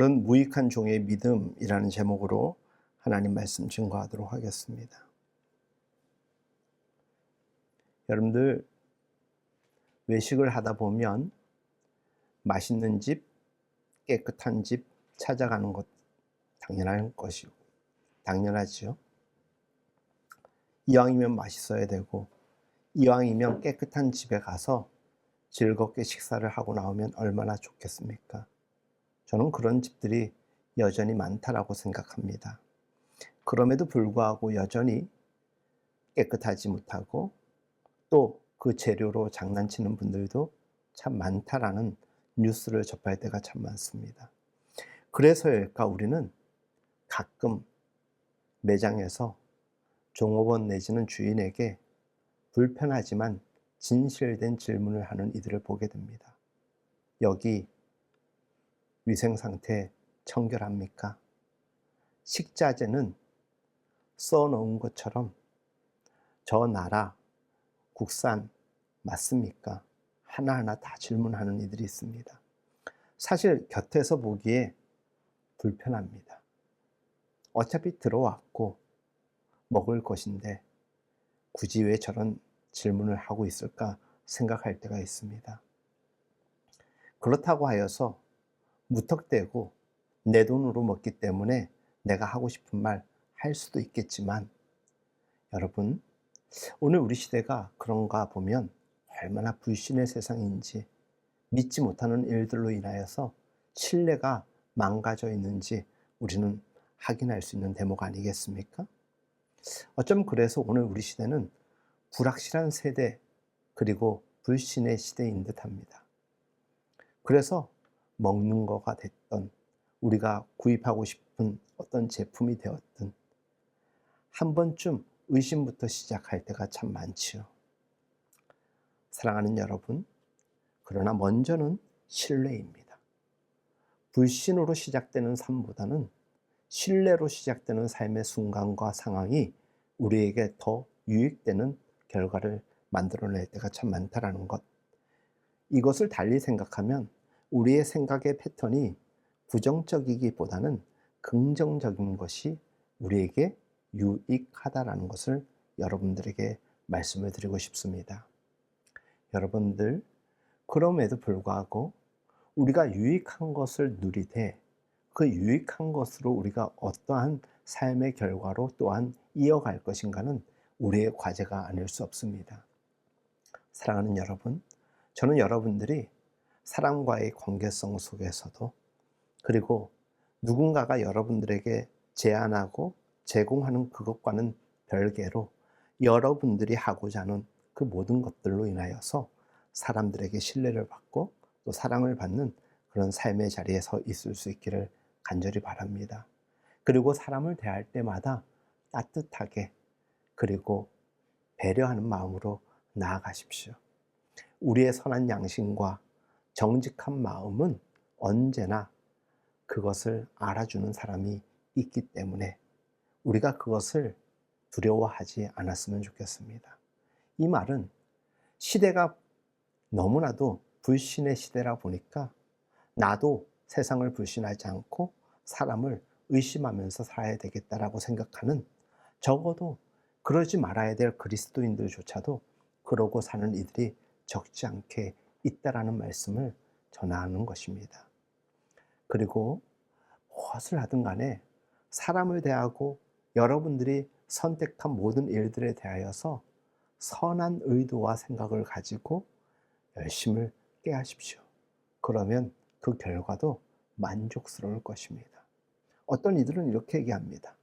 오늘은 무익한 종의 믿음이라는 제목으로 하나님 말씀 증거하도록 하겠습니다. 여러분들, 외식을 하다 보면 맛있는 집, 깨끗한 집 찾아가는 것 당연한 것이고 당연하지요. 이왕이면 맛있어야 되고 이왕이면 깨끗한 집에 가서 즐겁게 식사를 하고 나오면 얼마나 좋겠습니까? 저는 그런 집들이 여전히 많다라고 생각합니다. 그럼에도 불구하고 여전히 깨끗하지 못하고 또 그 재료로 장난치는 분들도 참 많다라는 뉴스를 접할 때가 참 많습니다. 그래서일까 우리는 가끔 매장에서 종업원 내지는 주인에게 불편하지만 진실된 질문을 하는 이들을 보게 됩니다. 여기 위생 상태 청결합니까? 식자재는 써놓은 것처럼 저 나라 국산 맞습니까? 하나하나 다 질문하는 이들이 있습니다. 사실 곁에서 보기에 불편합니다. 어차피 들어왔고 먹을 것인데 굳이 왜 저런 질문을 하고 있을까 생각할 때가 있습니다. 그렇다고 하여서 무턱대고 내 돈으로 먹기 때문에 내가 하고 싶은 말 할 수도 있겠지만, 여러분, 오늘 우리 시대가 그런가 보면 얼마나 불신의 세상인지, 믿지 못하는 일들로 인하여서 신뢰가 망가져 있는지 우리는 확인할 수 있는 대목 아니겠습니까? 어쩜 그래서 오늘 우리 시대는 불확실한 세대, 그리고 불신의 시대인 듯합니다. 그래서 먹는 거가 됐던, 우리가 구입하고 싶은 어떤 제품이 되었든 한 번쯤 의심부터 시작할 때가 참 많지요. 사랑하는 여러분, 그러나 먼저는 신뢰입니다. 불신으로 시작되는 삶보다는 신뢰로 시작되는 삶의 순간과 상황이 우리에게 더 유익되는 결과를 만들어낼 때가 참 많다라는 것. 이것을 달리 생각하면 우리의 생각의 패턴이 부정적이기보다는 긍정적인 것이 우리에게 유익하다라는 것을 여러분들에게 말씀을 드리고 싶습니다. 여러분들, 그럼에도 불구하고 우리가 유익한 것을 누리되 그 유익한 것으로 우리가 어떠한 삶의 결과로 또한 이어갈 것인가는 우리의 과제가 아닐 수 없습니다. 사랑하는 여러분, 저는 여러분들이 사람과의 관계성 속에서도, 그리고 누군가가 여러분들에게 제안하고 제공하는 그것과는 별개로 여러분들이 하고자 하는 그 모든 것들로 인하여서 사람들에게 신뢰를 받고 또 사랑을 받는 그런 삶의 자리에 서 있을 수 있기를 간절히 바랍니다. 그리고 사람을 대할 때마다 따뜻하게, 그리고 배려하는 마음으로 나아가십시오. 우리의 선한 양심과 정직한 마음은 언제나 그것을 알아주는 사람이 있기 때문에 우리가 그것을 두려워하지 않았으면 좋겠습니다. 이 말은 시대가 너무나도 불신의 시대라 보니까 나도 세상을 불신하지 않고 사람을 의심하면서 살아야 되겠다라고 생각하는, 적어도 그러지 말아야 될 그리스도인들조차도 그러고 사는 이들이 적지 않게 있다라는 말씀을 전하는 것입니다. 그리고 무엇을 하든 간에 사람을 대하고 여러분들이 선택한 모든 일들에 대하여서 선한 의도와 생각을 가지고 열심을 깨하십시오. 그러면 그 결과도 만족스러울 것입니다. 어떤 이들은 이렇게 얘기합니다.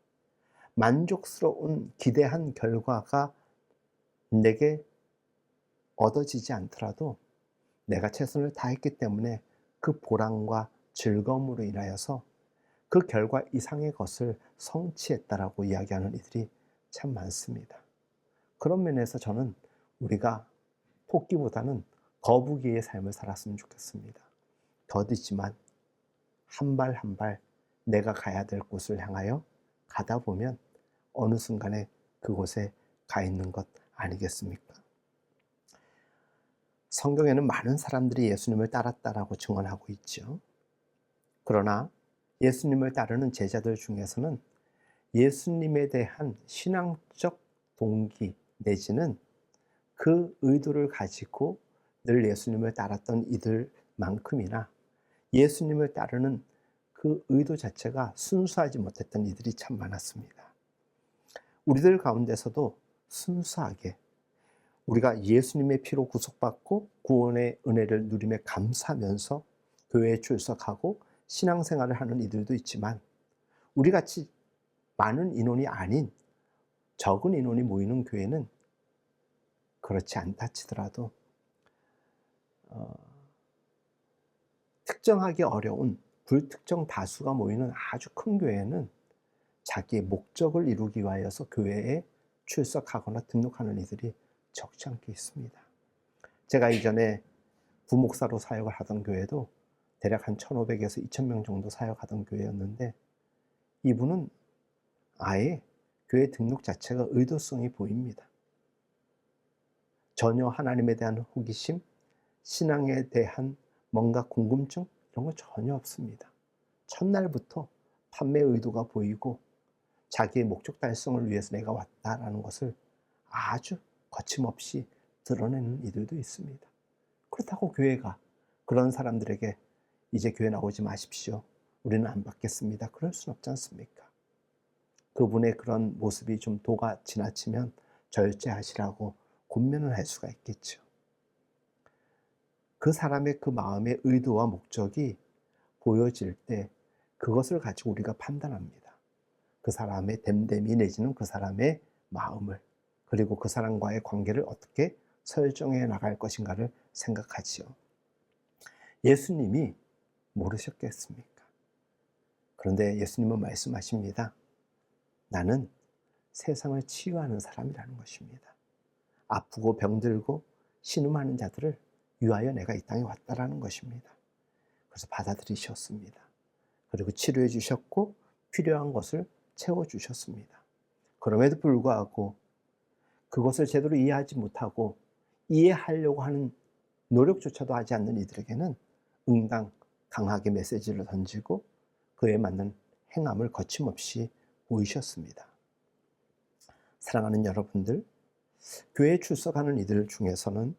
만족스러운 기대한 결과가 내게 얻어지지 않더라도 내가 최선을 다했기 때문에 그 보람과 즐거움으로 인하여서 그 결과 이상의 것을 성취했다라고 이야기하는 이들이 참 많습니다. 그런 면에서 저는 우리가 토끼보다는 거북이의 삶을 살았으면 좋겠습니다. 더디지만 한 발 한 발 내가 가야 될 곳을 향하여 가다 보면 어느 순간에 그곳에 가 있는 것 아니겠습니까? 성경에는 많은 사람들이 예수님을 따랐다라고 증언하고 있죠. 그러나 예수님을 따르는 제자들 중에서는 예수님에 대한 신앙적 동기 내지는 그 의도를 가지고 늘 예수님을 따랐던 이들만큼이나 예수님을 따르는 그 의도 자체가 순수하지 못했던 이들이 참 많았습니다. 우리들 가운데서도 순수하게 우리가 예수님의 피로 구속받고 구원의 은혜를 누리며 감사하면서 교회에 출석하고 신앙생활을 하는 이들도 있지만, 우리같이 많은 인원이 아닌 적은 인원이 모이는 교회는 그렇지 않다 치더라도 특정하기 어려운 불특정 다수가 모이는 아주 큰 교회는 자기의 목적을 이루기 위하여서 교회에 출석하거나 등록하는 이들이 적지 않게 있습니다. 제가 이전에 부목사로 사역을 하던 교회도 대략 한 1,500에서 2,000명 정도 사역하던 교회였는데, 이분은 아예 교회 등록 자체가 의도성이 보입니다. 전혀 하나님에 대한 호기심, 신앙에 대한 뭔가 궁금증 이런 거 전혀 없습니다. 첫날부터 판매 의도가 보이고 자기의 목적 달성을 위해서 내가 왔다라는 것을 아주 거침없이 드러내는 이들도 있습니다. 그렇다고 교회가 그런 사람들에게 이제 교회 나오지 마십시오, 우리는 안 받겠습니다, 그럴 수는 없지 않습니까? 그분의 그런 모습이 좀 도가 지나치면 절제하시라고 권면을 할 수가 있겠죠. 그 사람의 그 마음의 의도와 목적이 보여질 때 그것을 가지고 우리가 판단합니다. 그 사람의 됨됨이 내지는 그 사람의 마음을, 그리고 그 사람과의 관계를 어떻게 설정해 나갈 것인가를 생각하지요. 예수님이 모르셨겠습니까? 그런데 예수님은 말씀하십니다. 나는 세상을 치유하는 사람이라는 것입니다. 아프고 병들고 신음하는 자들을 위하여 내가 이 땅에 왔다라는 것입니다. 그래서 받아들이셨습니다. 그리고 치료해 주셨고 필요한 것을 채워주셨습니다. 그럼에도 불구하고 그것을 제대로 이해하지 못하고 이해하려고 하는 노력조차도 하지 않는 이들에게는 응당 강하게 메시지를 던지고 그에 맞는 행함을 거침없이 보이셨습니다. 사랑하는 여러분들, 교회에 출석하는 이들 중에서는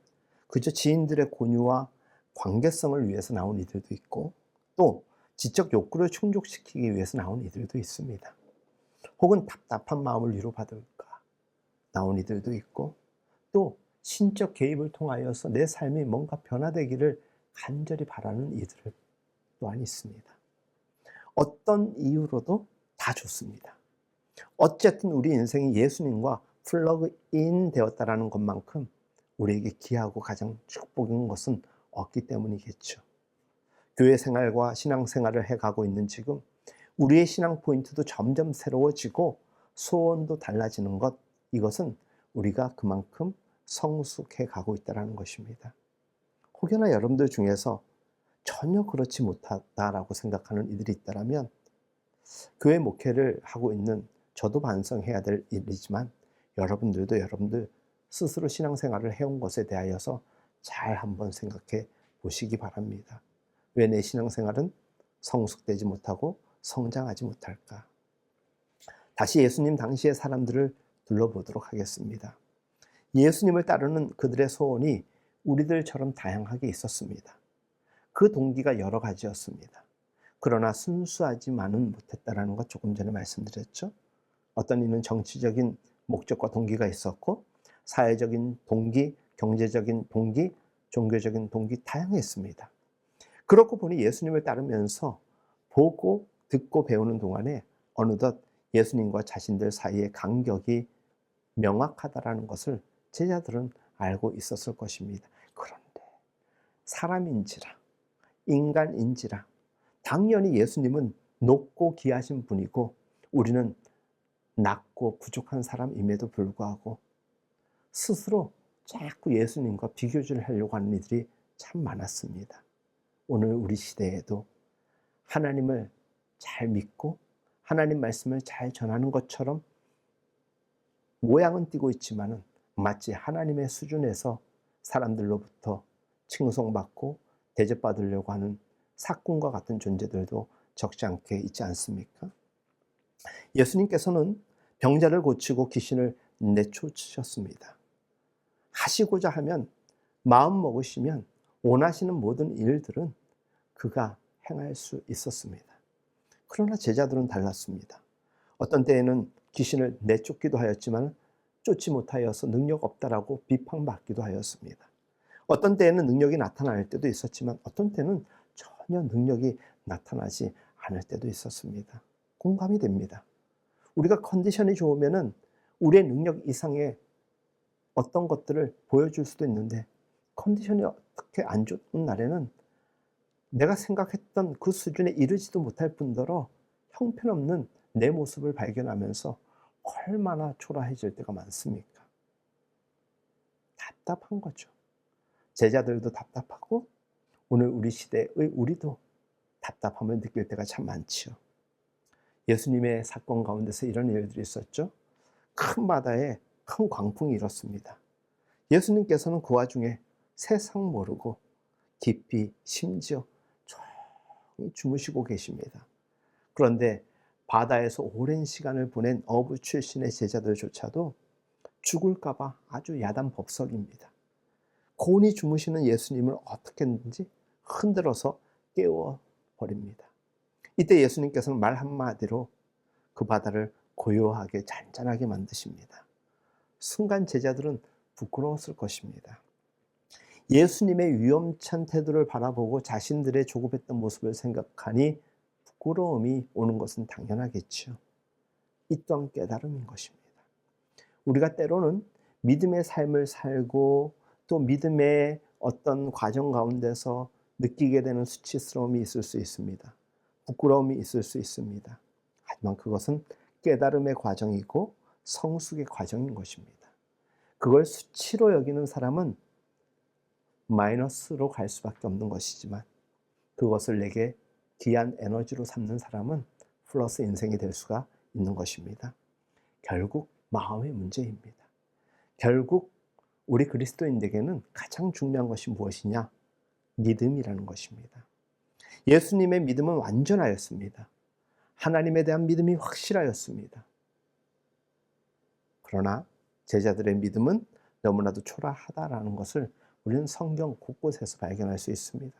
그저 지인들의 권유와 관계성을 위해서 나온 이들도 있고, 또 지적 욕구를 충족시키기 위해서 나온 이들도 있습니다. 혹은 답답한 마음을 위로받을까 나온 이들도 있고, 또 신적 개입을 통하여서 내 삶이 뭔가 변화되기를 간절히 바라는 이들 또한 있습니다. 어떤 이유로도 다 좋습니다. 어쨌든 우리 인생이 예수님과 플러그인 되었다라는 것만큼 우리에게 귀하고 가장 축복인 것은 없기 때문이겠죠. 교회 생활과 신앙 생활을 해가고 있는 지금 우리의 신앙 포인트도 점점 새로워지고 소원도 달라지는 것, 이것은 우리가 그만큼 성숙해 가고 있다는 것입니다. 혹여나 여러분들 중에서 전혀 그렇지 못하다라고 생각하는 이들이 있다면, 교회 목회를 하고 있는 저도 반성해야 될 일이지만 여러분들도 여러분들 스스로 신앙생활을 해온 것에 대하여서 잘 한번 생각해 보시기 바랍니다. 왜 내 신앙생활은 성숙되지 못하고 성장하지 못할까? 다시 예수님 당시의 사람들을 둘러보도록 하겠습니다. 예수님을 따르는 그들의 소원이 우리들처럼 다양하게 있었습니다. 그 동기가 여러 가지였습니다. 그러나 순수하지만은 못했다는 것 조금 전에 말씀드렸죠. 어떤 이는 정치적인 목적과 동기가 있었고, 사회적인 동기, 경제적인 동기, 종교적인 동기 다양했습니다. 그렇고 보니 예수님을 따르면서 보고 듣고 배우는 동안에 어느덧 예수님과 자신들 사이의 간격이 명확하다라는 것을 제자들은 알고 있었을 것입니다. 그런데 사람인지라 인간인지라 당연히 예수님은 높고 귀하신 분이고 우리는 낮고 부족한 사람임에도 불구하고 스스로 자꾸 예수님과 비교를 하려고 하는 이들이 참 많았습니다. 오늘 우리 시대에도 하나님을 잘 믿고 하나님 말씀을 잘 전하는 것처럼 모양은 띄고 있지만은 마치 하나님의 수준에서 사람들로부터 칭송받고 대접받으려고 하는 사꾼과 같은 존재들도 적지 않게 있지 않습니까? 예수님께서는 병자를 고치고 귀신을 내쫓으셨습니다. 하시고자 하면, 마음 먹으시면 원하시는 모든 일들은 그가 행할 수 있었습니다. 그러나 제자들은 달랐습니다. 어떤 때에는 귀신을 내쫓기도 하였지만 쫓지 못하여서 능력 없다라고 비판받기도 하였습니다. 어떤 때에는 능력이 나타날 때도 있었지만 어떤 때는 전혀 능력이 나타나지 않을 때도 있었습니다. 공감이 됩니다. 우리가 컨디션이 좋으면은 우리의 능력 이상의 어떤 것들을 보여줄 수도 있는데, 컨디션이 어떻게 안 좋은 날에는 내가 생각했던 그 수준에 이르지도 못할 뿐더러 형편없는 내 모습을 발견하면서 얼마나 초라해질 때가 많습니까? 답답한 거죠. 제자들도 답답하고 오늘 우리 시대의 우리도 답답함을 느낄 때가 참 많지요. 예수님의 사건 가운데서 이런 일들이 있었죠. 큰 바다에 큰 광풍이 일었습니다. 예수님께서는 그 와중에 세상 모르고 깊이 심지어 조용히 주무시고 계십니다. 그런데 바다에서 오랜 시간을 보낸 어부 출신의 제자들조차도 죽을까 봐 아주 야단법석입니다. 고온히 주무시는 예수님을 어떻게 했는지 흔들어서 깨워버립니다. 이때 예수님께서는 말 한마디로 그 바다를 고요하게 잔잔하게 만드십니다. 순간 제자들은 부끄러웠을 것입니다. 예수님의 위험찬 태도를 바라보고 자신들의 조급했던 모습을 생각하니 부끄러움이 오는 것은 당연하겠죠. 이 또한 깨달음인 것입니다. 우리가 때로는 믿음의 삶을 살고 또 믿음의 어떤 과정 가운데서 느끼게 되는 수치스러움이 있을 수 있습니다. 부끄러움이 있을 수 있습니다. 하지만 그것은 깨달음의 과정이고 성숙의 과정인 것입니다. 그걸 수치로 여기는 사람은 마이너스로 갈 수밖에 없는 것이지만, 그것을 내게 귀한 에너지로 삼는 사람은 플러스 인생이 될 수가 있는 것입니다. 결국 마음의 문제입니다. 결국 우리 그리스도인에게는 가장 중요한 것이 무엇이냐? 믿음이라는 것입니다. 예수님의 믿음은 완전하였습니다. 하나님에 대한 믿음이 확실하였습니다. 그러나 제자들의 믿음은 너무나도 초라하다라는 것을 우리는 성경 곳곳에서 발견할 수 있습니다.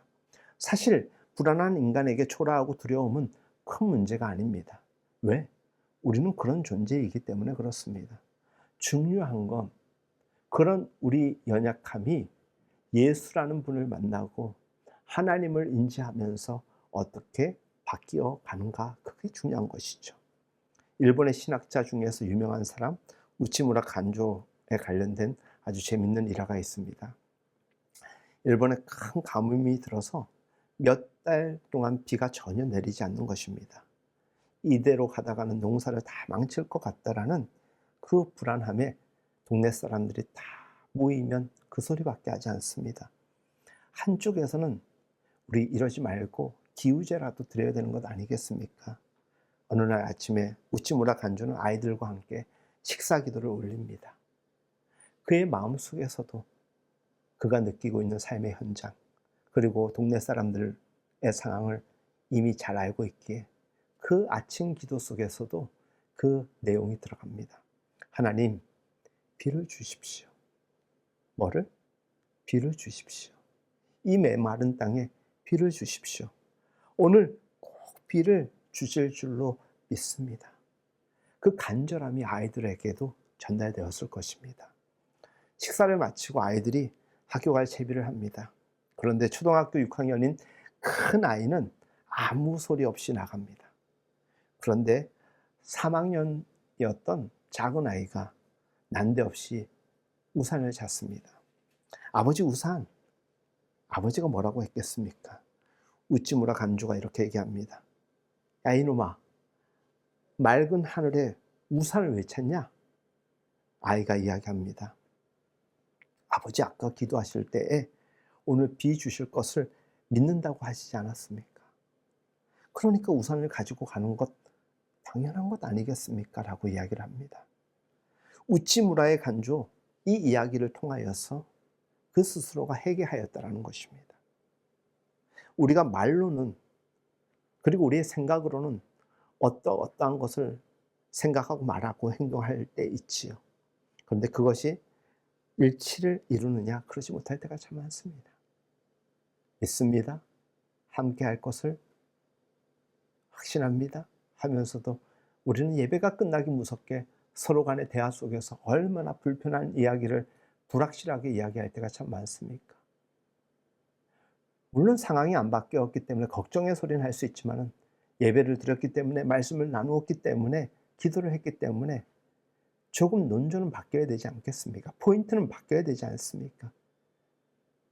사실 불안한 인간에게 초라하고 두려움은 큰 문제가 아닙니다. 왜? 우리는 그런 존재이기 때문에 그렇습니다. 중요한 건 그런 우리 연약함이 예수라는 분을 만나고 하나님을 인지하면서 어떻게 바뀌어 가는가, 그게 중요한 것이죠. 일본의 신학자 중에서 유명한 사람 우치무라 간조에 관련된 아주 재밌는 일화가 있습니다. 일본에 큰 가뭄이 들어서 몇 달 동안 비가 전혀 내리지 않는 것입니다. 이대로 가다가는 농사를 다 망칠 것 같다라는 그 불안함에 동네 사람들이 다 모이면 그 소리밖에 하지 않습니다. 한쪽에서는 우리 이러지 말고 기우제라도 드려야 되는 것 아니겠습니까? 어느 날 아침에 우치무라 간조는 아이들과 함께 식사 기도를 올립니다. 그의 마음속에서도 그가 느끼고 있는 삶의 현장, 그리고 동네 사람들의 상황을 이미 잘 알고 있기에 그 아침 기도 속에서도 그 내용이 들어갑니다. 하나님, 비를 주십시오. 뭐를? 비를 주십시오. 이 메마른 땅에 비를 주십시오. 오늘 꼭 비를 주실 줄로 믿습니다. 그 간절함이 아이들에게도 전달되었을 것입니다. 식사를 마치고 아이들이 학교 갈 채비를 합니다. 그런데 초등학교 6학년인 큰 아이는 아무 소리 없이 나갑니다. 그런데 3학년이었던 작은 아이가 난데없이 우산을 잤습니다. 아버지 우산. 아버지가 뭐라고 했겠습니까? 우찌무라 간조가 이렇게 얘기합니다. 야 이놈아, 맑은 하늘에 우산을 왜 찾냐? 아이가 이야기합니다. 아버지 아까 기도하실 때에 오늘 비 주실 것을 믿는다고 하시지 않았습니까? 그러니까 우산을 가지고 가는 것 당연한 것 아니겠습니까? 라고 이야기를 합니다. 우치무라의 간조, 이 이야기를 통하여서 그 스스로가 회개하였다라는 것입니다. 우리가 말로는 그리고 우리의 생각으로는 어떠한 것을 생각하고 말하고 행동할 때 있지요. 그런데 그것이 일치를 이루느냐? 그러지 못할 때가 참 많습니다. 믿습니다. 함께 할 것을 확신합니다. 하면서도 우리는 예배가 끝나기 무섭게 서로 간의 대화 속에서 얼마나 불편한 이야기를 불확실하게 이야기할 때가 참 많습니까? 물론 상황이 안 바뀌었기 때문에 걱정의 소리는 할 수 있지만은 예배를 드렸기 때문에 말씀을 나누었기 때문에 기도를 했기 때문에 조금 논조는 바뀌어야 되지 않겠습니까? 포인트는 바뀌어야 되지 않습니까?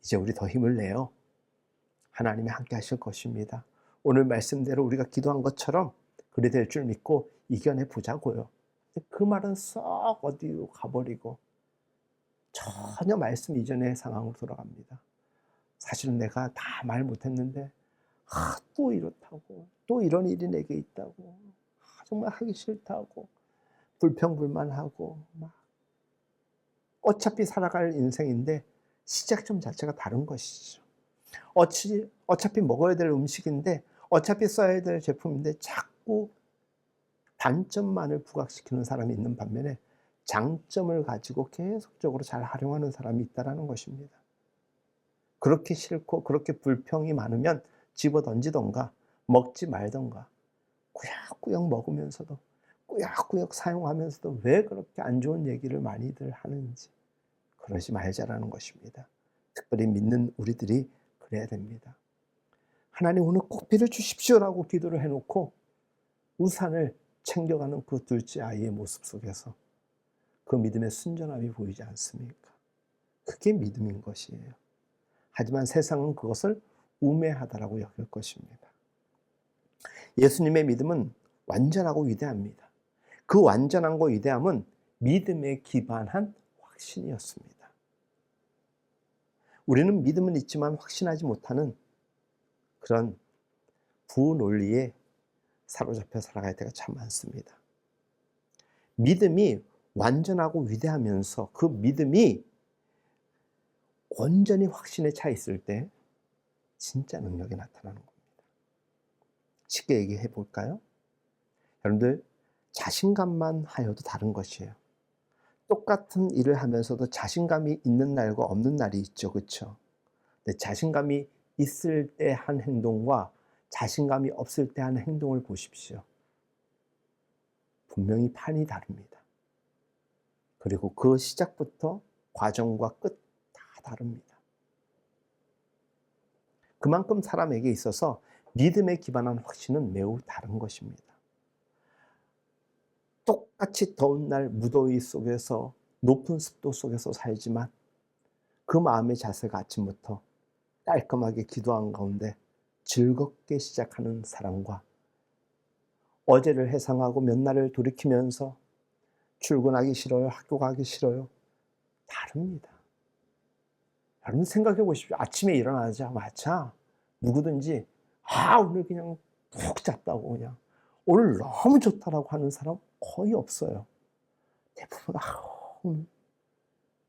이제 우리 더 힘을 내요. 하나님이 함께 하실 것입니다. 오늘 말씀대로 우리가 기도한 것처럼 그리 될 줄 믿고 이겨내 보자고요. 그 말은 썩 어디로 가버리고 전혀 말씀 이전의 상황으로 돌아갑니다. 사실은 내가 다 말 못했는데 또 이렇다고, 또 이런 일이 내게 있다고, 정말 하기 싫다고, 불평불만하고 막 어차피 살아갈 인생인데 시작점 자체가 다른 것이죠. 어차피 먹어야 될 음식인데, 어차피 써야 될 제품인데 자꾸 단점만을 부각시키는 사람이 있는 반면에 장점을 가지고 계속적으로 잘 활용하는 사람이 있다는 것입니다. 그렇게 싫고 그렇게 불평이 많으면 집어던지던가 먹지 말던가, 꾸역꾸역 먹으면서도 꾸역꾸역 사용하면서도 왜 그렇게 안 좋은 얘기를 많이들 하는지 그러지 말자라는 것입니다. 특별히 믿는 우리들이 그래야 됩니다. 하나님 오늘 꼭 빌어주십시오라고 기도를 해놓고 우산을 챙겨가는 그 둘째 아이의 모습 속에서 그 믿음의 순전함이 보이지 않습니까? 그게 믿음인 것이에요. 하지만 세상은 그것을 우매하다라고 여길 것입니다. 예수님의 믿음은 완전하고 위대합니다. 그 완전함과 위대함은 믿음에 기반한 확신이었습니다. 우리는 믿음은 있지만 확신하지 못하는 그런 부논리에 사로잡혀 살아갈 때가 참 많습니다. 믿음이 완전하고 위대하면서 그 믿음이 온전히 확신에 차 있을 때 진짜 능력이 나타나는 겁니다. 쉽게 얘기해 볼까요? 여러분들 자신감만 하여도 다른 것이에요. 똑같은 일을 하면서도 자신감이 있는 날과 없는 날이 있죠. 그렇죠? 근데 자신감이 있을 때 한 행동과 자신감이 없을 때 하는 행동을 보십시오. 분명히 판이 다릅니다. 그리고 그 시작부터 과정과 끝 다 다릅니다. 그만큼 사람에게 있어서 믿음에 기반한 확신은 매우 다른 것입니다. 똑같이 더운 날 무더위 속에서 높은 습도 속에서 살지만 그 마음의 자세가 아침부터 깔끔하게 기도한 가운데 즐겁게 시작하는 사람과 어제를 회상하고 몇 날을 돌이키면서 출근하기 싫어요, 학교 가기 싫어요, 다릅니다. 여러분 생각해 보십시오. 아침에 일어나자마자 누구든지 오늘 그냥 푹 잤다고, 그냥 오늘 너무 좋다라고 하는 사람 거의 없어요. 대부분 오늘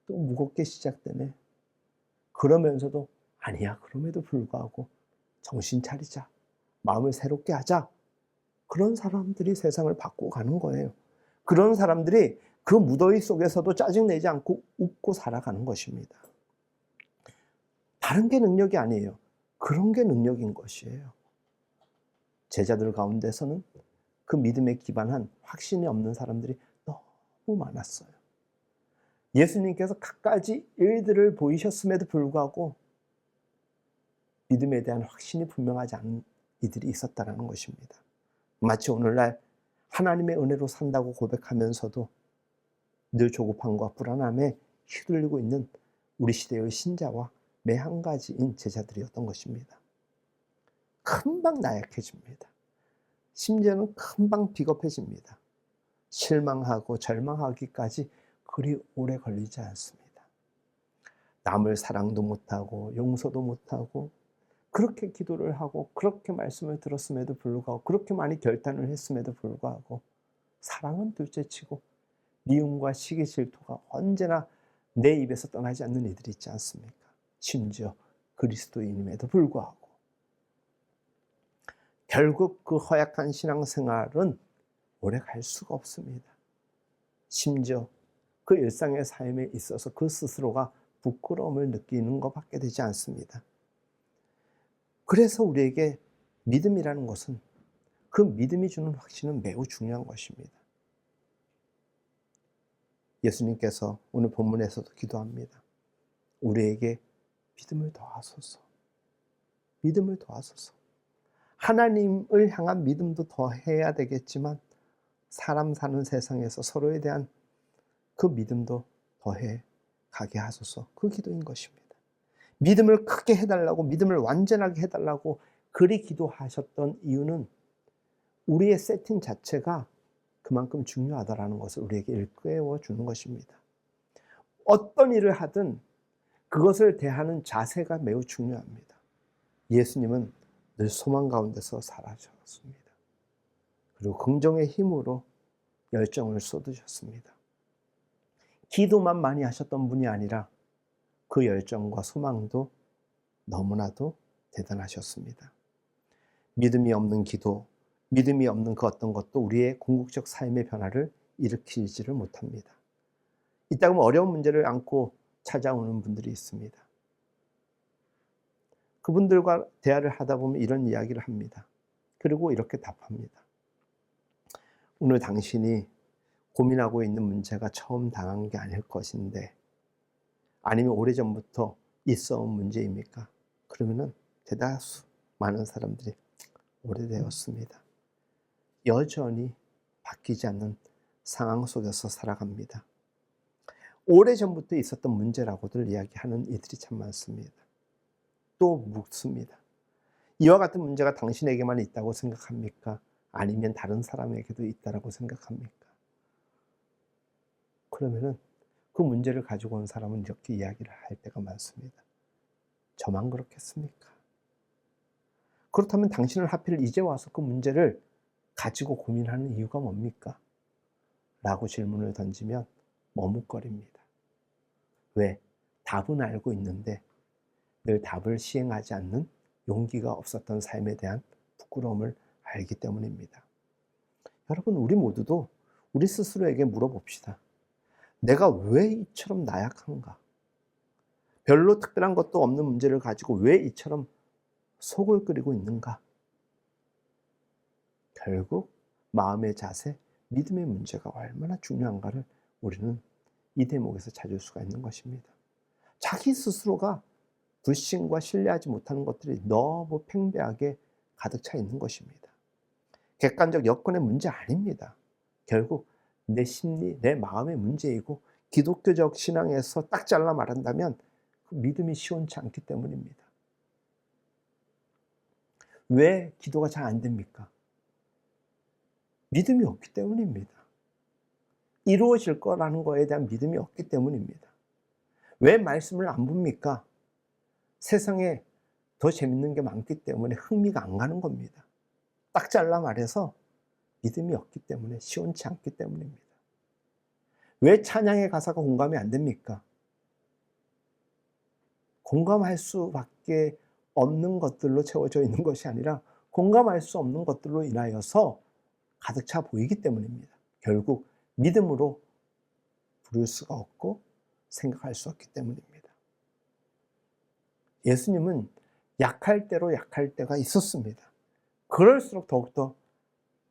또 무겁게 시작되네. 그러면서도 아니야, 그럼에도 불구하고 정신 차리자, 마음을 새롭게 하자. 그런 사람들이 세상을 바꾸고 가는 거예요. 그런 사람들이 그 무더위 속에서도 짜증내지 않고 웃고 살아가는 것입니다. 다른 게 능력이 아니에요. 그런 게 능력인 것이에요. 제자들 가운데서는 그 믿음에 기반한 확신이 없는 사람들이 너무 많았어요. 예수님께서 갖가지 일들을 보이셨음에도 불구하고 믿음에 대한 확신이 분명하지 않은 이들이 있었다는 것입니다. 마치 오늘날 하나님의 은혜로 산다고 고백하면서도 늘 조급함과 불안함에 휘둘리고 있는 우리 시대의 신자와 매 한 가지인 제자들이었던 것입니다. 금방 나약해집니다. 심지어는 금방 비겁해집니다. 실망하고 절망하기까지 그리 오래 걸리지 않습니다. 남을 사랑도 못하고 용서도 못하고 그렇게 기도를 하고 그렇게 말씀을 들었음에도 불구하고 그렇게 많이 결단을 했음에도 불구하고 사랑은 둘째치고 미움과 시기 질투가 언제나 내 입에서 떠나지 않는 이들이 있지 않습니까? 심지어 그리스도인임에도 불구하고 결국 그 허약한 신앙생활은 오래 갈 수가 없습니다. 심지어 그 일상의 삶에 있어서 그 스스로가 부끄러움을 느끼는 것밖에 되지 않습니다. 그래서 우리에게 믿음이라는 것은 그 믿음이 주는 확신은 매우 중요한 것입니다. 예수님께서 오늘 본문에서도 기도합니다. 우리에게 믿음을 더하소서. 믿음을 더하소서. 하나님을 향한 믿음도 더해야 되겠지만 사람 사는 세상에서 서로에 대한 그 믿음도 더해 가게 하소서. 그 기도인 것입니다. 믿음을 크게 해달라고, 믿음을 완전하게 해달라고 그리 기도하셨던 이유는 우리의 세팅 자체가 그만큼 중요하다는 것을 우리에게 일깨워 주는 것입니다. 어떤 일을 하든 그것을 대하는 자세가 매우 중요합니다. 예수님은 늘 소망 가운데서 살아셨습니다. 그리고 긍정의 힘으로 열정을 쏟으셨습니다. 기도만 많이 하셨던 분이 아니라 그 열정과 소망도 너무나도 대단하셨습니다. 믿음이 없는 기도, 믿음이 없는 그 어떤 것도 우리의 궁극적 삶의 변화를 일으키지를 못합니다. 이따금 어려운 문제를 안고 찾아오는 분들이 있습니다. 그분들과 대화를 하다 보면 이런 이야기를 합니다. 그리고 이렇게 답합니다. 오늘 당신이 고민하고 있는 문제가 처음 당한 게 아닐 것인데, 아니면 오래전부터 있어온 문제입니까? 그러면은 대다수 많은 사람들이 오래되었습니다. 여전히 바뀌지 않는 상황 속에서 살아갑니다. 오래전부터 있었던 문제라고들 이야기하는 이들이 참 많습니다. 또 묻습니다. 이와 같은 문제가 당신에게만 있다고 생각합니까? 아니면 다른 사람에게도 있다고 생각합니까? 그러면은 그 문제를 가지고 온 사람은 이렇게 이야기를 할 때가 많습니다. 저만 그렇겠습니까? 그렇다면 당신은 하필 이제 와서 그 문제를 가지고 고민하는 이유가 뭡니까? 라고 질문을 던지면 머뭇거립니다. 왜? 답은 알고 있는데 늘 답을 시행하지 않는 용기가 없었던 삶에 대한 부끄러움을 알기 때문입니다. 여러분, 우리 모두도 우리 스스로에게 물어봅시다. 내가 왜 이처럼 나약한가? 별로 특별한 것도 없는 문제를 가지고 왜 이처럼 속을 끓이고 있는가? 결국 마음의 자세, 믿음의 문제가 얼마나 중요한가를 우리는 이 대목에서 찾을 수가 있는 것입니다. 자기 스스로가 불신과 신뢰하지 못하는 것들이 너무 팽배하게 가득 차 있는 것입니다. 객관적 여건의 문제 아닙니다. 결국 내 심리, 내 마음의 문제이고, 기독교적 신앙에서 딱 잘라 말한다면 그 믿음이 시원치 않기 때문입니다. 왜 기도가 잘 안 됩니까? 믿음이 없기 때문입니다. 이루어질 거라는 거에 대한 믿음이 없기 때문입니다. 왜 말씀을 안 봅니까? 세상에 더 재밌는 게 많기 때문에 흥미가 안 가는 겁니다. 딱 잘라 말해서 믿음이 없기 때문에, 시원치 않기 때문입니다. 왜 찬양의 가사가 공감이 안 됩니까? 공감할 수밖에 없는 것들로 채워져 있는 것이 아니라 공감할 수 없는 것들로 인하여서 가득 차 보이기 때문입니다. 결국 믿음으로 부를 수가 없고 생각할 수 없기 때문입니다. 예수님은 약할 대로 약할 때가 있었습니다. 그럴수록 더욱더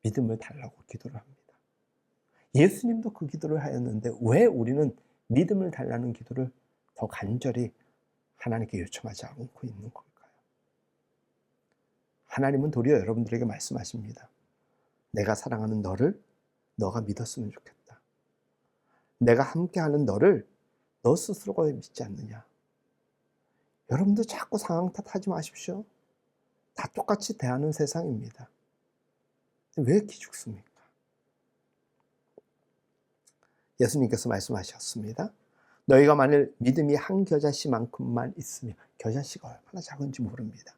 믿음을 달라고 기도를 합니다. 예수님도 그 기도를 하였는데 왜 우리는 믿음을 달라는 기도를 더 간절히 하나님께 요청하지 않고 있는 걸까요? 하나님은 도리어 여러분들에게 말씀하십니다. 내가 사랑하는 너를 너가 믿었으면 좋겠다. 내가 함께하는 너를 너 스스로가 왜 믿지 않느냐? 여러분들 자꾸 상황 탓하지 마십시오. 다 똑같이 대하는 세상입니다. 왜 기죽습니까? 예수님께서 말씀하셨습니다. 너희가 만일 믿음이 한 겨자씨만큼만 있으면, 겨자씨가 얼마나 작은지 모릅니다.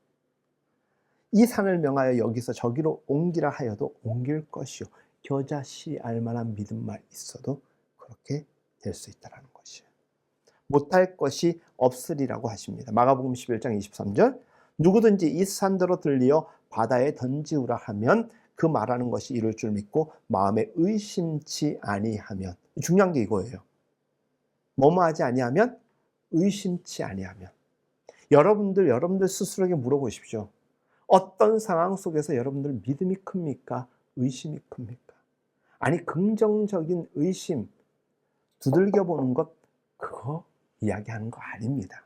이 산을 명하여 여기서 저기로 옮기라 하여도 옮길 것이요. 겨자씨 알만한 믿음만 있어도 그렇게 될 수 있다는 것이에요. 못할 것이 없으리라고 하십니다. 마가복음 11장 23절, 누구든지 이 산더러 들리어 바다에 던지우라 하면 그 말하는 것이 이룰 줄 믿고 마음에 의심치 아니하면, 중요한 게 이거예요. 뭐뭐 하지 아니하면, 의심치 아니하면. 여러분들 스스로에게 물어보십시오. 어떤 상황 속에서 여러분들 믿음이 큽니까? 의심이 큽니까? 아니, 긍정적인 의심, 두들겨 보는 것, 그거 이야기하는 거 아닙니다.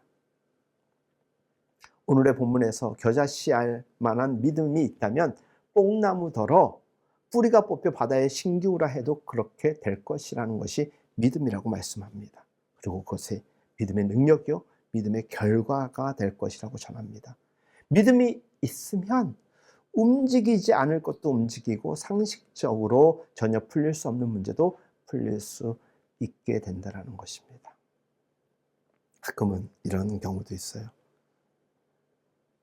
오늘의 본문에서 겨자씨알 만한 믿음이 있다면 뽕나무더러 뿌리가 뽑혀 바다에 신기우라 해도 그렇게 될 것이라는 것이 믿음이라고 말씀합니다. 그리고 그것이 믿음의 능력이요, 믿음의 결과가 될 것이라고 전합니다. 믿음이 있으면 움직이지 않을 것도 움직이고 상식적으로 전혀 풀릴 수 없는 문제도 풀릴 수 있게 된다는 것입니다. 가끔은 이런 경우도 있어요.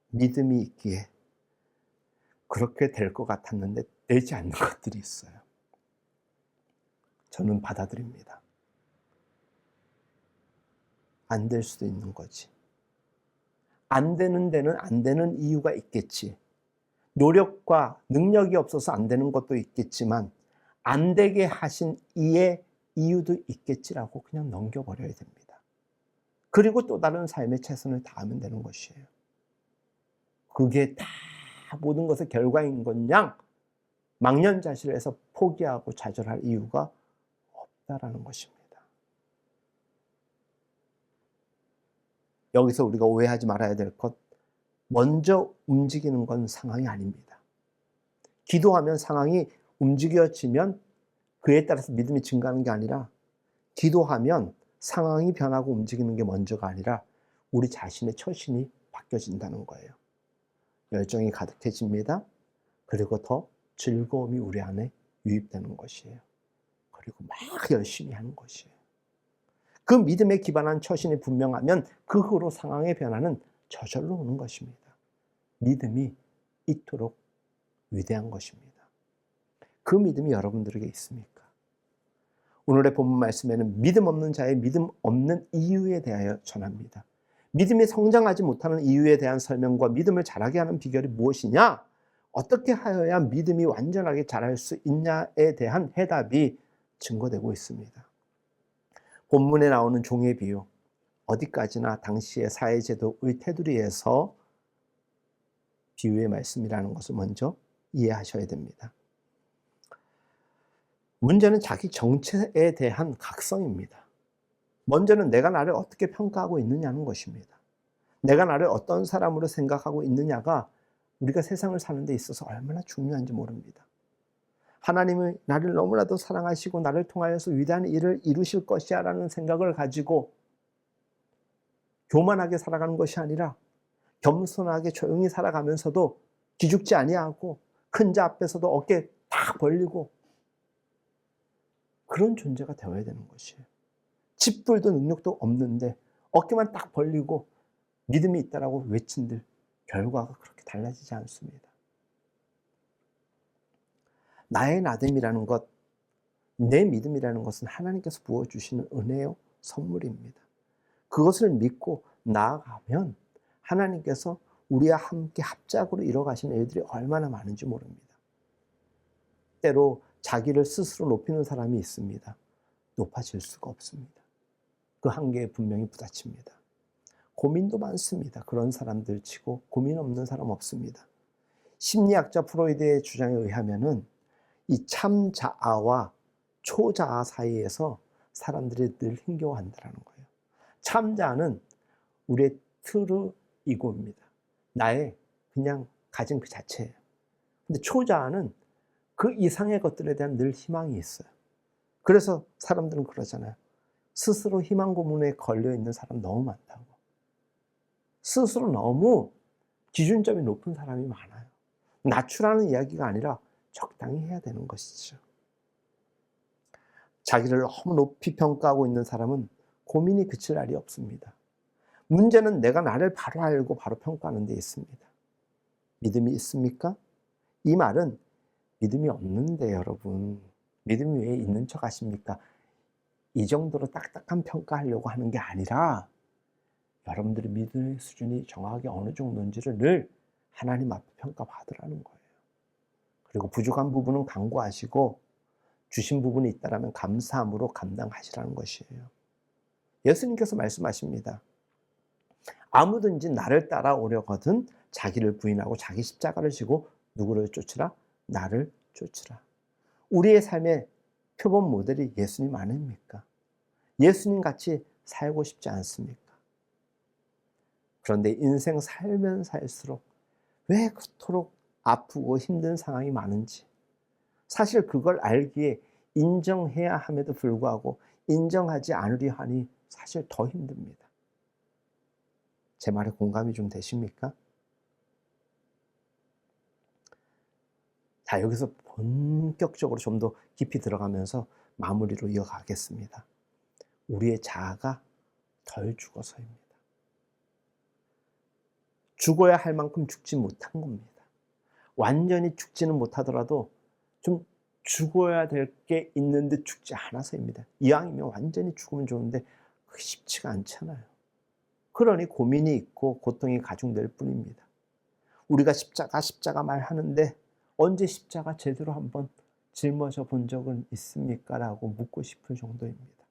믿음이 있기에 그렇게 될 것 같았는데 되지 않는 것들이 있어요. 저는 받아들입니다. 안 될 수도 있는 거지. 안 되는 데는 안 되는 이유가 있겠지. 노력과 능력이 없어서 안 되는 것도 있겠지만 안 되게 하신 이의 이유도 있겠지라고 그냥 넘겨버려야 됩니다. 그리고 또 다른 삶의 최선을 다하면 되는 것이에요. 그게 다 모든 것의 결과인 건 양 망연자실해서 포기하고 좌절할 이유가 없다라는 것입니다. 여기서 우리가 오해하지 말아야 될 것, 먼저 움직이는 건 상황이 아닙니다. 기도하면 상황이 움직여지면 그에 따라서 믿음이 증가하는 게 아니라, 기도하면 상황이 변하고 움직이는 게 먼저가 아니라 우리 자신의 처신이 바뀌어진다는 거예요. 열정이 가득해집니다. 그리고 더 즐거움이 우리 안에 유입되는 것이에요. 그리고 막 열심히 하는 것이에요. 그 믿음에 기반한 처신이 분명하면 그 후로 상황의 변화는 저절로 오는 것입니다. 믿음이 이토록 위대한 것입니다. 그 믿음이 여러분들에게 있습니까? 오늘의 본문 말씀에는 믿음 없는 자의 믿음 없는 이유에 대하여 전합니다. 믿음이 성장하지 못하는 이유에 대한 설명과 믿음을 자라게 하는 비결이 무엇이냐? 어떻게 하여야 믿음이 완전하게 자랄 수 있냐에 대한 해답이 증거되고 있습니다. 본문에 나오는 종의 비유, 어디까지나 당시의 사회제도의 테두리에서 비유의 말씀이라는 것을 먼저 이해하셔야 됩니다. 문제는 자기 정체에 대한 각성입니다. 먼저는 내가 나를 어떻게 평가하고 있느냐는 것입니다. 내가 나를 어떤 사람으로 생각하고 있느냐가 우리가 세상을 사는 데 있어서 얼마나 중요한지 모릅니다. 하나님이 나를 너무나도 사랑하시고 나를 통하여서 위대한 일을 이루실 것이야 라는 생각을 가지고 교만하게 살아가는 것이 아니라 겸손하게 조용히 살아가면서도 기죽지 아니하고 큰 자 앞에서도 어깨 딱 벌리고 그런 존재가 되어야 되는 것이에요. 짓불도 능력도 없는데 어깨만 딱 벌리고 믿음이 있다라고 외친들 결과가 그렇게 달라지지 않습니다. 나의 나됨이라는 것, 내 믿음이라는 것은 하나님께서 부어주시는 은혜요, 선물입니다. 그것을 믿고 나아가면 하나님께서 우리와 함께 합작으로 이뤄가시는 일들이 얼마나 많은지 모릅니다. 때로 자기를 스스로 높이는 사람이 있습니다. 높아질 수가 없습니다. 그 한계에 분명히 부딪힙니다. 고민도 많습니다. 그런 사람들 치고 고민 없는 사람 없습니다. 심리학자 프로이드의 주장에 의하면은 이 참자아와 초자아 사이에서 사람들이 늘 힘겨워한다는 거예요. 참자아는 우리의 트루 이고입니다. 나의 그냥 가진 그 자체예요. 근데 초자아는 그 이상의 것들에 대한 늘 희망이 있어요. 그래서 사람들은 그러잖아요. 스스로 희망 고문에 걸려있는 사람 너무 많다고. 스스로 너무 기준점이 높은 사람이 많아요. 낮추라는 이야기가 아니라 적당히 해야 되는 것이죠. 자기를 너무 높이 평가하고 있는 사람은 고민이 그칠 날이 없습니다. 문제는 내가 나를 바로 알고 바로 평가하는 데 있습니다. 믿음이 있습니까? 이 말은 믿음이 없는데 여러분, 믿음이 왜 있는 척 하십니까? 이 정도로 딱딱한 평가하려고 하는 게 아니라 여러분들의 믿음의 수준이 정확하게 어느 정도인지를 늘 하나님 앞에 평가받으라는 거예요. 그리고 부족한 부분은 간구하시고 주신 부분이 있다라면 감사함으로 감당하시라는 것이에요. 예수님께서 말씀하십니다. 아무든지 나를 따라오려거든 자기를 부인하고 자기 십자가를 지고 누구를 쫓으라? 나를 쫓으라. 우리의 삶의 표본 모델이 예수님 아닙니까? 예수님 같이 살고 싶지 않습니까? 그런데 인생 살면 살수록 왜 그토록 아프고 힘든 상황이 많은지, 사실 그걸 알기에 인정해야 함에도 불구하고 인정하지 않으려 하니 사실 더 힘듭니다. 제 말에 공감이 좀 되십니까? 자, 여기서 본격적으로 좀 더 깊이 들어가면서 마무리로 이어가겠습니다. 우리의 자아가 덜 죽어서입니다. 죽어야 할 만큼 죽지 못한 겁니다. 완전히 죽지는 못하더라도 좀 죽어야 될 게 있는데 죽지 않아서입니다. 이왕이면 완전히 죽으면 좋은데 그게 쉽지가 않잖아요. 그러니 고민이 있고 고통이 가중될 뿐입니다. 우리가 십자가 말하는데 언제 십자가 제대로 한번 짊어져 본 적은 있습니까? 라고 묻고 싶을 정도입니다.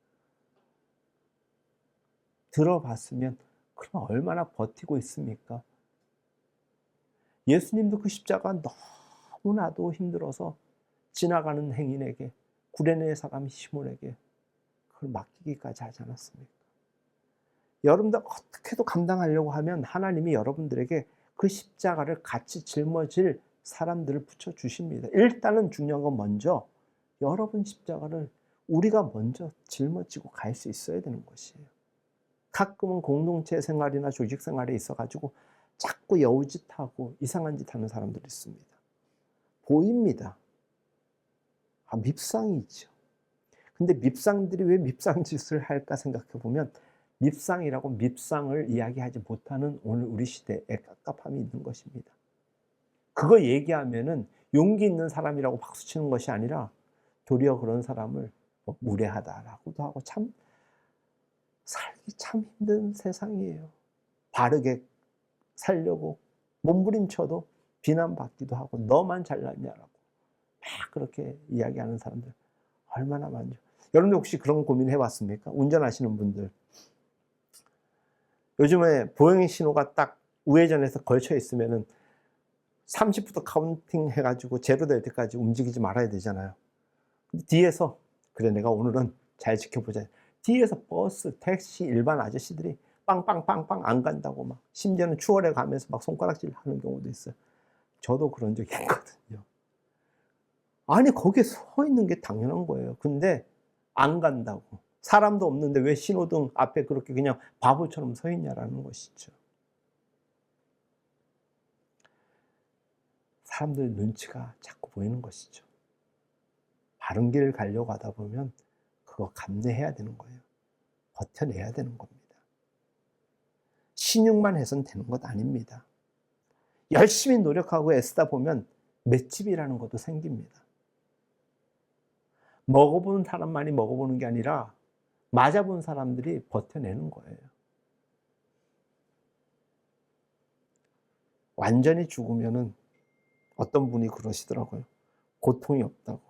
들어봤으면 그럼 얼마나 버티고 있습니까? 예수님도 그 십자가 너무나도 힘들어서 지나가는 행인에게, 구레네 사람 시몬에게 그걸 맡기기까지 하지 않았습니까? 여러분들 어떻게도 감당하려고 하면 하나님이 여러분들에게 그 십자가를 같이 짊어질 사람들을 붙여주십니다. 일단은 중요한 건 먼저 여러분 십자가를 우리가 먼저 짊어지고 갈 수 있어야 되는 것이에요. 가끔은 공동체 생활이나 조직 생활에 있어가지고 자꾸 여우짓하고 이상한 짓 하는 사람들이 있습니다. 보입니다. 밉상이죠. 근데 밉상들이 왜 밉상짓을 할까 생각해 보면 밉상이라고 밉상을 이야기하지 못하는 오늘 우리 시대에 깝깝함이 있는 것입니다. 그거 얘기하면은 용기 있는 사람이라고 박수치는 것이 아니라 도리어 그런 사람을 무례하다라고도 하고 참 살기 참 힘든 세상이에요. 바르게 살려고 몸부림쳐도 비난받기도 하고 너만 잘났냐라고 막 그렇게 이야기하는 사람들 얼마나 많죠. 여러분들 혹시 그런 고민 해봤습니까? 운전하시는 분들. 요즘에 보행 신호가 딱 우회전에서 걸쳐 있으면은 30부터 카운팅 해가지고 제로 될 때까지 움직이지 말아야 되잖아요. 근데 뒤에서 그래 내가 오늘은 잘 지켜보자. 뒤에서 버스, 택시, 일반 아저씨들이 빵빵빵빵 안 간다고 막 심지어는 추월해 가면서 막 손가락질 하는 경우도 있어요. 저도 그런 적이 있거든요. 아니 거기에 서 있는 게 당연한 거예요. 근데 안 간다고. 사람도 없는데 왜 신호등 앞에 그렇게 그냥 바보처럼 서 있냐라는 것이죠. 사람들 눈치가 자꾸 보이는 것이죠. 바른 길을 가려고 하다 보면 그거 감내해야 되는 거예요. 버텨내야 되는 겁니다. 신용만 해서는 되는 것 아닙니다. 열심히 노력하고 애쓰다 보면 맷집이라는 것도 생깁니다. 먹어본 사람만이 먹어보는 게 아니라 맞아본 사람들이 버텨내는 거예요. 완전히 죽으면은 어떤 분이 그러시더라고요. 고통이 없다고.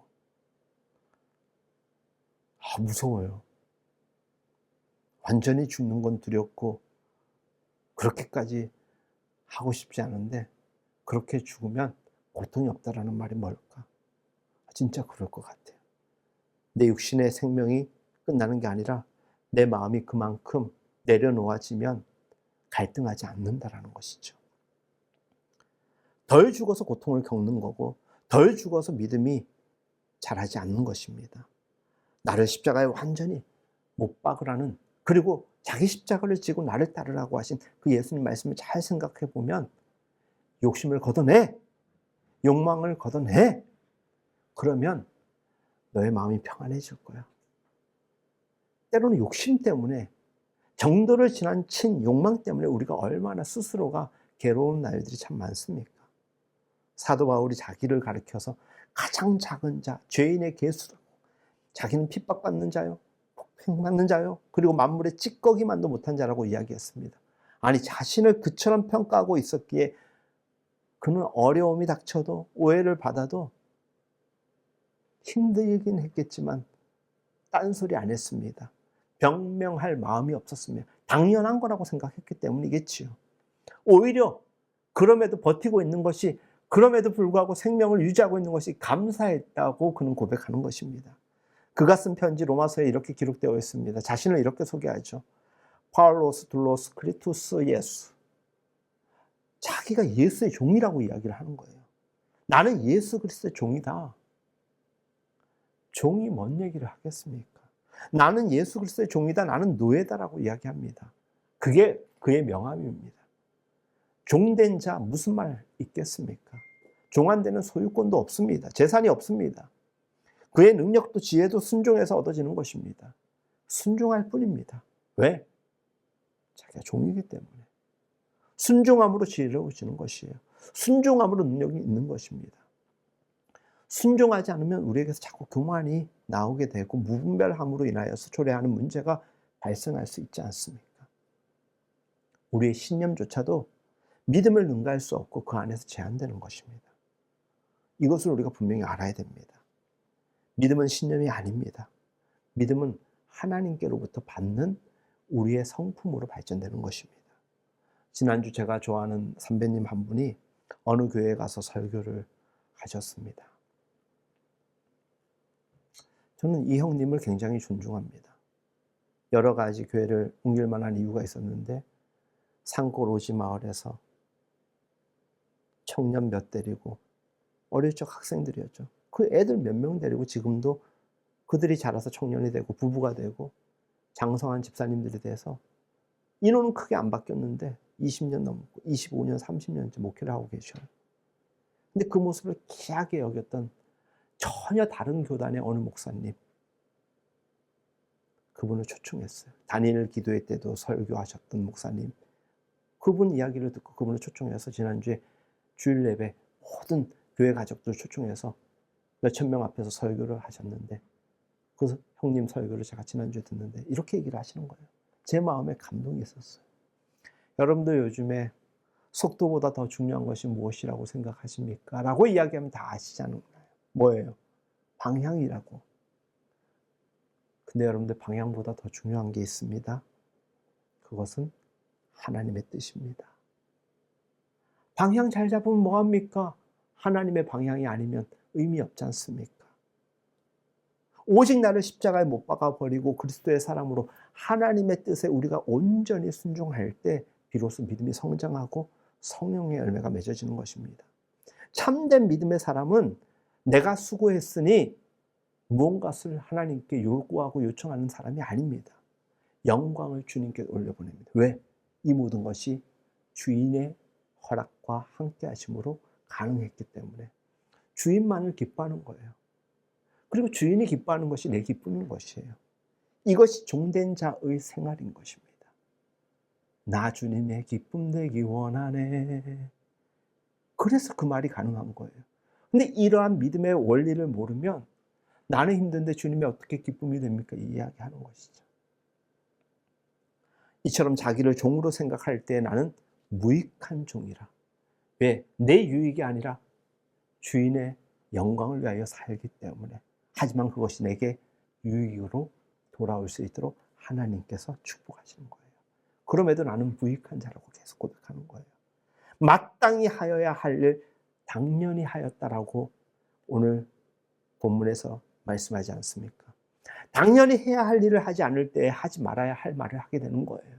무서워요. 완전히 죽는 건 두렵고 그렇게까지 하고 싶지 않은데 그렇게 죽으면 고통이 없다라는 말이 뭘까? 진짜 그럴 것 같아요. 내 육신의 생명이 끝나는 게 아니라 내 마음이 그만큼 내려놓아지면 갈등하지 않는다라는 것이죠. 덜 죽어서 고통을 겪는 거고 덜 죽어서 믿음이 자라지 않는 것입니다. 나를 십자가에 완전히 못 박으라는, 그리고 자기 십자가를 지고 나를 따르라고 하신 그 예수님 말씀을 잘 생각해 보면 욕심을 걷어내, 욕망을 걷어내. 그러면 너의 마음이 평안해질 거야. 때로는 욕심 때문에, 정도를 지나친 욕망 때문에 우리가 얼마나 스스로가 괴로운 날들이 참 많습니까? 사도 바울이 자기를 가리켜서 가장 작은 자, 죄인의 개수라고, 자기는 핍박받는 자요, 폭행받는 자요, 그리고 만물의 찌꺼기만도 못한 자라고 이야기했습니다. 아니 자신을 그처럼 평가하고 있었기에 그는 어려움이 닥쳐도 오해를 받아도 힘들긴 했겠지만 딴소리 안 했습니다. 변명할 마음이 없었으며 당연한 거라고 생각했기 때문이겠지요. 오히려 그럼에도 버티고 있는 것이, 그럼에도 불구하고 생명을 유지하고 있는 것이 감사했다고 그는 고백하는 것입니다. 그가 쓴 편지 로마서에 이렇게 기록되어 있습니다. 자신을 이렇게 소개하죠. 파울로스 둘로스 크리투스 예수. 자기가 예수의 종이라고 이야기를 하는 거예요. 나는 예수 그리스도의 종이다. 종이 뭔 얘기를 하겠습니까? 나는 예수 그리스도의 종이다. 나는 노예다라고 이야기합니다. 그게 그의 명함입니다. 종된 자 무슨 말 있겠습니까? 종한 데는 소유권도 없습니다. 재산이 없습니다. 그의 능력도 지혜도 순종해서 얻어지는 것입니다. 순종할 뿐입니다. 왜? 자기가 종이기 때문에. 순종함으로 지혜를 얻는 것이에요. 순종함으로 능력이 있는 것입니다. 순종하지 않으면 우리에게서 자꾸 교만이 나오게 되고 무분별함으로 인하여서 초래하는 문제가 발생할 수 있지 않습니까? 우리의 신념조차도 믿음을 능가할 수 없고 그 안에서 제한되는 것입니다. 이것을 우리가 분명히 알아야 됩니다. 믿음은 신념이 아닙니다. 믿음은 하나님께로부터 받는 우리의 성품으로 발전되는 것입니다. 지난주 제가 좋아하는 선배님 한 분이 어느 교회에 가서 설교를 하셨습니다. 저는 이 형님을 굉장히 존중합니다. 여러 가지 교회를 옮길 만한 이유가 있었는데 산골 오지 마을에서 청년 몇 데리고, 어릴 적 학생들이었죠. 그 애들 몇 명 데리고 지금도 그들이 자라서 청년이 되고 부부가 되고 장성한 집사님들이 돼서 인원은 크게 안 바뀌었는데 20년 넘고 25년, 30년째 목회를 하고 계셔요. 근데 그 모습을 귀하게 여겼던 전혀 다른 교단의 어느 목사님, 그분을 초청했어요. 단일 기도회 때도 설교하셨던 목사님, 그분 이야기를 듣고 그분을 초청해서 지난주에 주일 예배 모든 교회 가족들 초청해서 몇천 명 앞에서 설교를 하셨는데, 그 형님 설교를 제가 지난주에 듣는데 이렇게 얘기를 하시는 거예요. 제 마음에 감동이 있었어요. 여러분도 요즘에 속도보다 더 중요한 것이 무엇이라고 생각하십니까? 라고 이야기하면 다 아시잖아요. 뭐예요? 방향이라고. 근데 여러분들, 방향보다 더 중요한 게 있습니다. 그것은 하나님의 뜻입니다. 방향 잘 잡으면 뭐합니까? 하나님의 방향이 아니면 의미 없지 않습니까? 오직 나를 십자가에 못 박아버리고 그리스도의 사랑으로 하나님의 뜻에 우리가 온전히 순종할 때 비로소 믿음이 성장하고 성령의 열매가 맺어지는 것입니다. 참된 믿음의 사람은 내가 수고했으니 무언가를 하나님께 요구하고 요청하는 사람이 아닙니다. 영광을 주님께 올려보냅니다. 왜? 이 모든 것이 주인의 허락과 함께 하심으로 가능했기 때문에 주인만을 기뻐하는 거예요. 그리고 주인이 기뻐하는 것이 내 기쁨인 것이에요. 이것이 종된 자의 생활인 것입니다. 나 주님의 기쁨 되기 원하네. 그래서 그 말이 가능한 거예요. 근데 이러한 믿음의 원리를 모르면 나는 힘든데 주님이 어떻게 기쁨이 됩니까? 이 이야기하는 것이죠. 이처럼 자기를 종으로 생각할 때 나는 무익한 종이라. 왜? 내 유익이 아니라 주인의 영광을 위하여 살기 때문에. 하지만 그것이 내게 유익으로 돌아올 수 있도록 하나님께서 축복하시는 거예요. 그럼에도 나는 무익한 자라고 계속 고백하는 거예요. 마땅히 하여야 할 일 당연히 하였다라고 오늘 본문에서 말씀하지 않습니까? 당연히 해야 할 일을 하지 않을 때 하지 말아야 할 말을 하게 되는 거예요.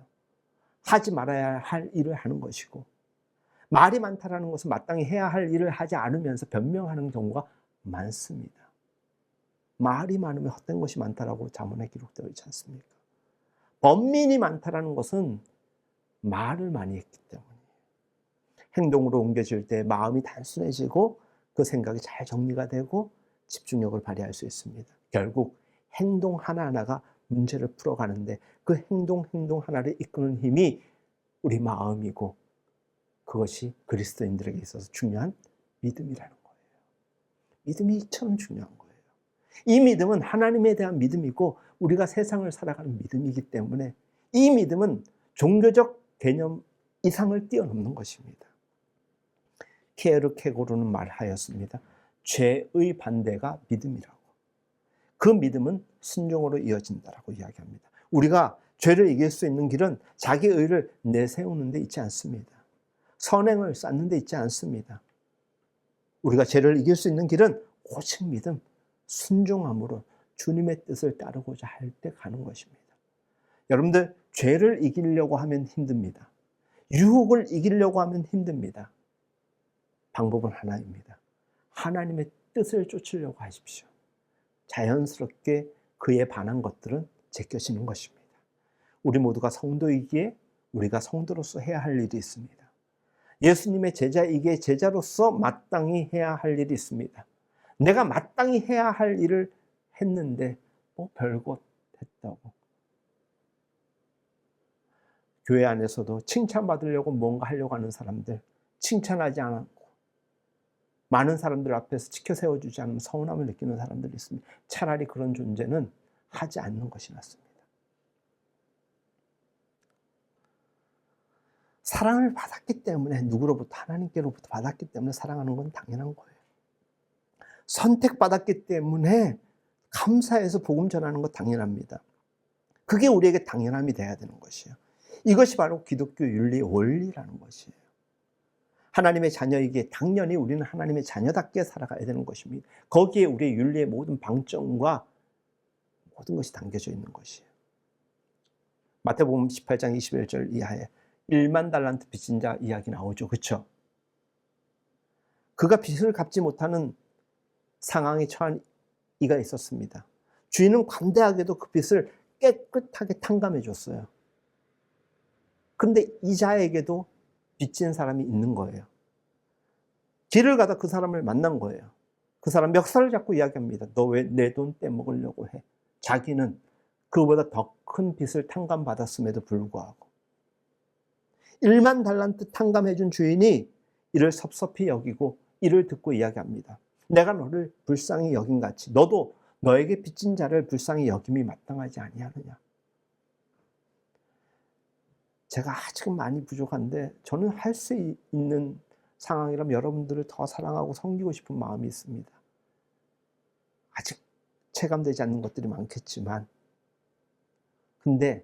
하지 말아야 할 일을 하는 것이고, 말이 많다라는 것은 마땅히 해야 할 일을 하지 않으면서 변명하는 경우가 많습니다. 말이 많으면 헛된 것이 많다라고 잠언에 기록되어 있지 않습니까? 번민이 많다라는 것은 말을 많이 했기 때문이에요. 행동으로 옮겨질 때 마음이 단순해지고 그 생각이 잘 정리가 되고 집중력을 발휘할 수 있습니다. 결국 행동 하나하나가 문제를 풀어가는데 그 행동 하나를 이끄는 힘이 우리 마음이고, 그것이 그리스도인들에게 있어서 중요한 믿음이라는 거예요. 믿음이 이처럼 중요한 거예요. 이 믿음은 하나님에 대한 믿음이고 우리가 세상을 살아가는 믿음이기 때문에 이 믿음은 종교적 개념 이상을 뛰어넘는 것입니다. 케르케고르는 말하였습니다. 죄의 반대가 믿음이라고. 그 믿음은 순종으로 이어진다라고 이야기합니다. 우리가 죄를 이길 수 있는 길은 자기 의를 내세우는 데 있지 않습니다. 선행을 쌓는 데 있지 않습니다. 우리가 죄를 이길 수 있는 길은 오직 믿음, 순종함으로 주님의 뜻을 따르고자 할 때 가는 것입니다. 여러분들, 죄를 이기려고 하면 힘듭니다. 유혹을 이기려고 하면 힘듭니다. 방법은 하나입니다. 하나님의 뜻을 쫓으려고 하십시오. 자연스럽게 그에 반한 것들은 제껴지는 것입니다. 우리 모두가 성도이기에 우리가 성도로서 해야 할 일이 있습니다. 예수님의 제자이기에 제자로서 마땅히 해야 할 일이 있습니다. 내가 마땅히 해야 할 일을 했는데 뭐 별것 했다고. 교회 안에서도 칭찬받으려고 뭔가 하려고 하는 사람들, 칭찬하지 않고 많은 사람들 앞에서 지켜 세워주지 않으면 서운함을 느끼는 사람들이 있습니다. 차라리 그런 존재는 하지 않는 것이 낫습니다. 사랑을 받았기 때문에, 누구로부터? 하나님께로부터 받았기 때문에 사랑하는 건 당연한 거예요. 선택받았기 때문에 감사해서 복음 전하는 것 당연합니다. 그게 우리에게 당연함이 돼야 되는 것이에요. 이것이 바로 기독교 윤리의 원리라는 것이에요. 하나님의 자녀이기에 당연히 우리는 하나님의 자녀답게 살아가야 되는 것입니다. 거기에 우리의 윤리의 모든 방점과 모든 것이 담겨져 있는 것이에요. 마태복음 18장 21절 이하에 1만 달란트 빚진 자 이야기 나오죠. 그렇죠? 그가 빚을 갚지 못하는 상황에 처한 이가 있었습니다. 주인은 관대하게도 그 빚을 깨끗하게 탕감해 줬어요. 그런데 이자에게도 빚진 사람이 있는 거예요. 길을 가다 그 사람을 만난 거예요. 그 사람 멱살을 잡고 이야기합니다. 너 왜 내 돈 떼먹으려고 해? 자기는 그보다 더 큰 빚을 탕감받았음에도 불구하고 1만 달란트 탕감해 준 주인이 이를 섭섭히 여기고 이를 듣고 이야기합니다. 내가 너를 불쌍히 여긴같이 너도 너에게 빚진 자를 불쌍히 여김이 마땅하지 아니하느냐. 제가 아직은 많이 부족한데 저는 할 수 있는 상황이라면 여러분들을 더 사랑하고 섬기고 싶은 마음이 있습니다. 아직 체감되지 않는 것들이 많겠지만, 근데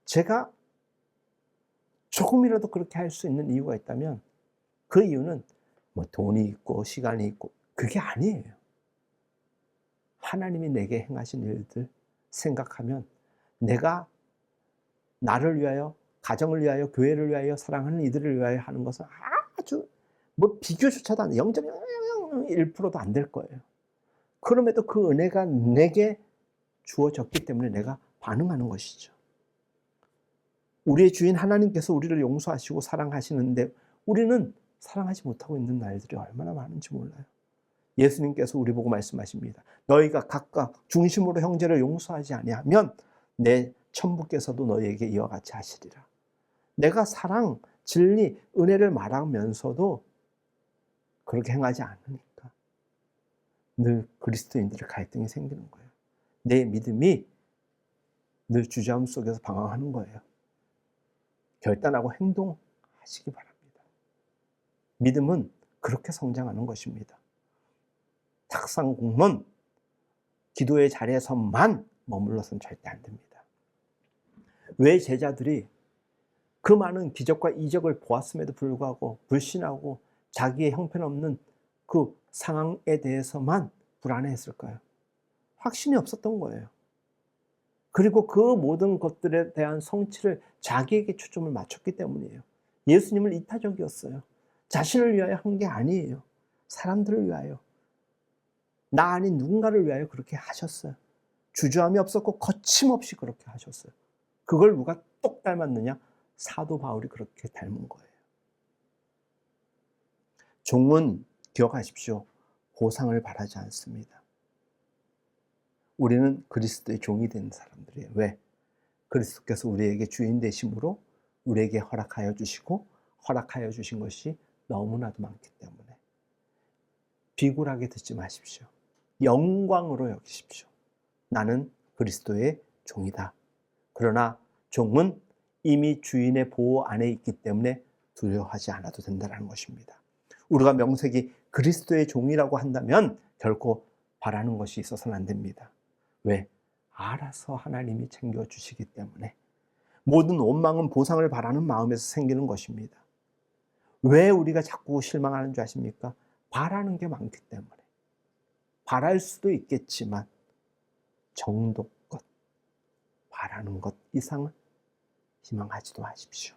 제가 조금이라도 그렇게 할 수 있는 이유가 있다면 그 이유는 뭐 돈이 있고 시간이 있고 그게 아니에요. 하나님이 내게 행하신 일들 생각하면 내가 나를 위하여, 가정을 위하여, 교회를 위하여, 사랑하는 이들을 위하여 하는 것은 아주 뭐 비교조차도 안, 0.001%도 안 될 거예요. 그럼에도 그 은혜가 내게 주어졌기 때문에 내가 반응하는 것이죠. 우리의 주인 하나님께서 우리를 용서하시고 사랑하시는데 우리는 사랑하지 못하고 있는 날들이 얼마나 많은지 몰라요. 예수님께서 우리 보고 말씀하십니다. 너희가 각각 중심으로 형제를 용서하지 아니하면 내 천부께서도 너희에게 이와 같이 하시리라. 내가 사랑, 진리, 은혜를 말하면서도 그렇게 행하지 않으니까 늘 그리스도인들의 갈등이 생기는 거예요. 내 믿음이 늘 주저함 속에서 방황하는 거예요. 결단하고 행동하시기 바랍니다. 믿음은 그렇게 성장하는 것입니다. 탁상공론, 기도의 자리에서만 머물러서는 절대 안 됩니다. 왜 제자들이 그 많은 기적과 이적을 보았음에도 불구하고 불신하고 자기의 형편없는 그 상황에 대해서만 불안해했을까요? 확신이 없었던 거예요. 그리고 그 모든 것들에 대한 성취를 자기에게 초점을 맞췄기 때문이에요. 예수님은 이타적이었어요. 자신을 위하여 한 게 아니에요. 사람들을 위하여, 나 아닌 누군가를 위하여 그렇게 하셨어요. 주저함이 없었고 거침없이 그렇게 하셨어요. 그걸 누가 똑 닮았느냐? 사도 바울이 그렇게 닮은 거예요. 종은 기억하십시오. 보상을 바라지 않습니다. 우리는 그리스도의 종이 된 사람들이에요. 왜? 그리스도께서 우리에게 주인 되심으로 우리에게 허락하여 주시고 허락하여 주신 것이 너무나도 많기 때문에 비굴하게 듣지 마십시오. 영광으로 여기십시오. 나는 그리스도의 종이다. 그러나 종은 이미 주인의 보호 안에 있기 때문에 두려워하지 않아도 된다는 것입니다. 우리가 명색이 그리스도의 종이라고 한다면 결코 바라는 것이 있어서는 안 됩니다. 왜? 알아서 하나님이 챙겨주시기 때문에. 모든 원망은 보상을 바라는 마음에서 생기는 것입니다. 왜 우리가 자꾸 실망하는 줄 아십니까? 바라는 게 많기 때문에. 바랄 수도 있겠지만 정도껏 바라는 것 이상은 희망하지도 마십시오.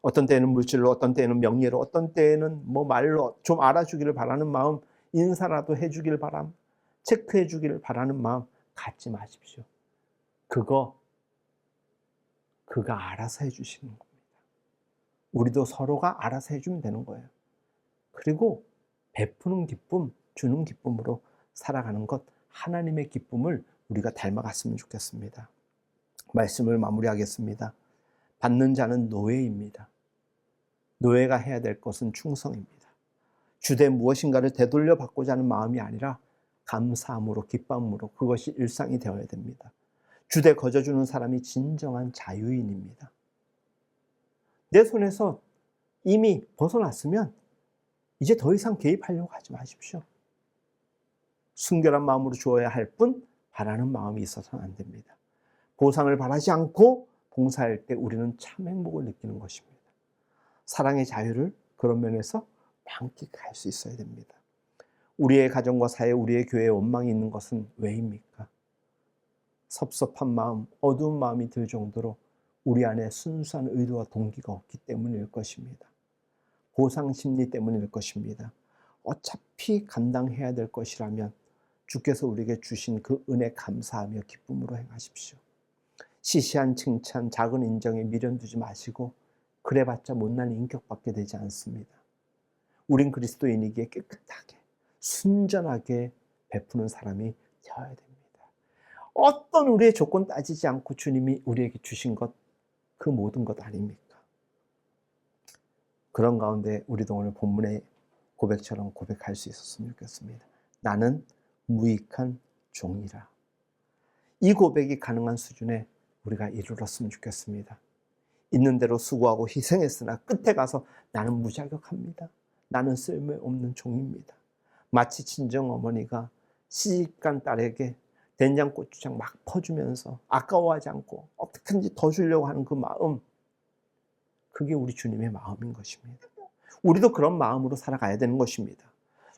어떤 때는 물질로, 어떤 때는 명예로, 어떤 때는 말로 좀 알아주기를 바라는 마음, 인사라도 해주기를 바람, 체크해 주기를 바라는 마음 갖지 마십시오. 그가 알아서 해주시는 겁니다. 우리도 서로가 알아서 해주면 되는 거예요. 그리고 베푸는 기쁨, 주는 기쁨으로 살아가는 것, 하나님의 기쁨을 우리가 닮아갔으면 좋겠습니다. 말씀을 마무리하겠습니다. 받는 자는 노예입니다. 노예가 해야 될 것은 충성입니다. 주되 무엇인가를 되돌려 받고자 하는 마음이 아니라 감사함으로, 기쁨으로 그것이 일상이 되어야 됩니다. 주되 거저주는 사람이 진정한 자유인입니다. 내 손에서 이미 벗어났으면 이제 더 이상 개입하려고 하지 마십시오. 순결한 마음으로 주어야 할 뿐 바라는 마음이 있어서는 안 됩니다. 보상을 바라지 않고 봉사할 때 우리는 참 행복을 느끼는 것입니다. 사랑의 자유를 그런 면에서 만끽할 수 있어야 됩니다. 우리의 가정과 사회, 우리의 교회에 원망이 있는 것은 왜입니까? 섭섭한 마음, 어두운 마음이 들 정도로 우리 안에 순수한 의도와 동기가 없기 때문일 것입니다. 보상 심리 때문일 것입니다. 어차피 감당해야 될 것이라면 주께서 우리에게 주신 그 은혜 감사하며 기쁨으로 행하십시오. 시시한 칭찬, 작은 인정에 미련 두지 마시고 그래봤자 못난 인격받게 되지 않습니다. 우린 그리스도인이기에 깨끗하게, 순전하게 베푸는 사람이 되어야 됩니다. 어떤 우리의 조건 따지지 않고 주님이 우리에게 주신 것, 그 모든 것 아닙니까? 그런 가운데 우리도 오늘 본문의 고백처럼 고백할 수 있었으면 좋겠습니다. 나는 무익한 종이라. 이 고백이 가능한 수준에 우리가 이르렀으면 좋겠습니다. 있는 대로 수고하고 희생했으나 끝에 가서 나는 무자격합니다. 나는 쓸모없는 종입니다. 마치 친정어머니가 시집간 딸에게 된장 고추장 막 퍼주면서 아까워하지 않고 어떻게든지 더 주려고 하는 그 마음, 그게 우리 주님의 마음인 것입니다. 우리도 그런 마음으로 살아가야 되는 것입니다.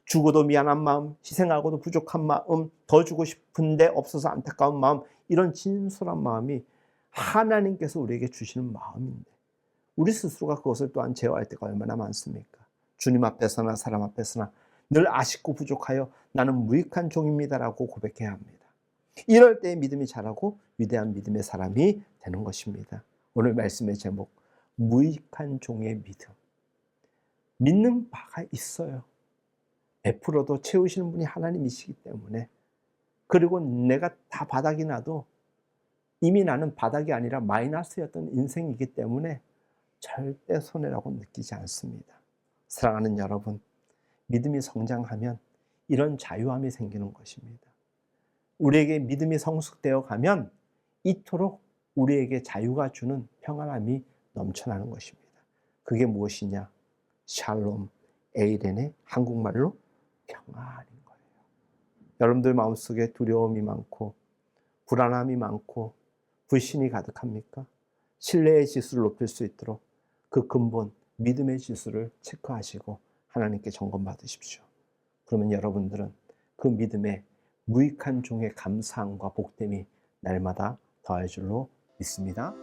주고도 미안한 마음, 희생하고도 부족한 마음, 더 주고 싶은데 없어서 안타까운 마음, 이런 진솔한 마음이 하나님께서 우리에게 주시는 마음인데 우리 스스로가 그것을 또한 제어할 때가 얼마나 많습니까? 주님 앞에서나 사람 앞에서나 늘 아쉽고 부족하여 나는 무익한 종입니다라고 고백해야 합니다. 이럴 때 믿음이 자라고 위대한 믿음의 사람이 되는 것입니다. 오늘 말씀의 제목, 무익한 종의 믿음. 믿는 바가 있어요. 베풀어도 채우시는 분이 하나님이시기 때문에. 그리고 내가 다 바닥이 나도 이미 나는 바닥이 아니라 마이너스였던 인생이기 때문에 절대 손해라고 느끼지 않습니다. 사랑하는 여러분, 믿음이 성장하면 이런 자유함이 생기는 것입니다. 우리에게 믿음이 성숙되어 가면 이토록 우리에게 자유가 주는 평안함이 넘쳐나는 것입니다. 그게 무엇이냐? 샬롬, 에이렌의 한국말로 평안인 거예요. 여러분들 마음속에 두려움이 많고 불안함이 많고 불신이 가득합니까? 신뢰의 지수를 높일 수 있도록 그 근본 믿음의 지수를 체크하시고 하나님께 점검받으십시오. 그러면 여러분들은 그 믿음에 무익한 종의 감사함과 복됨이 날마다 더할 줄로 믿습니다.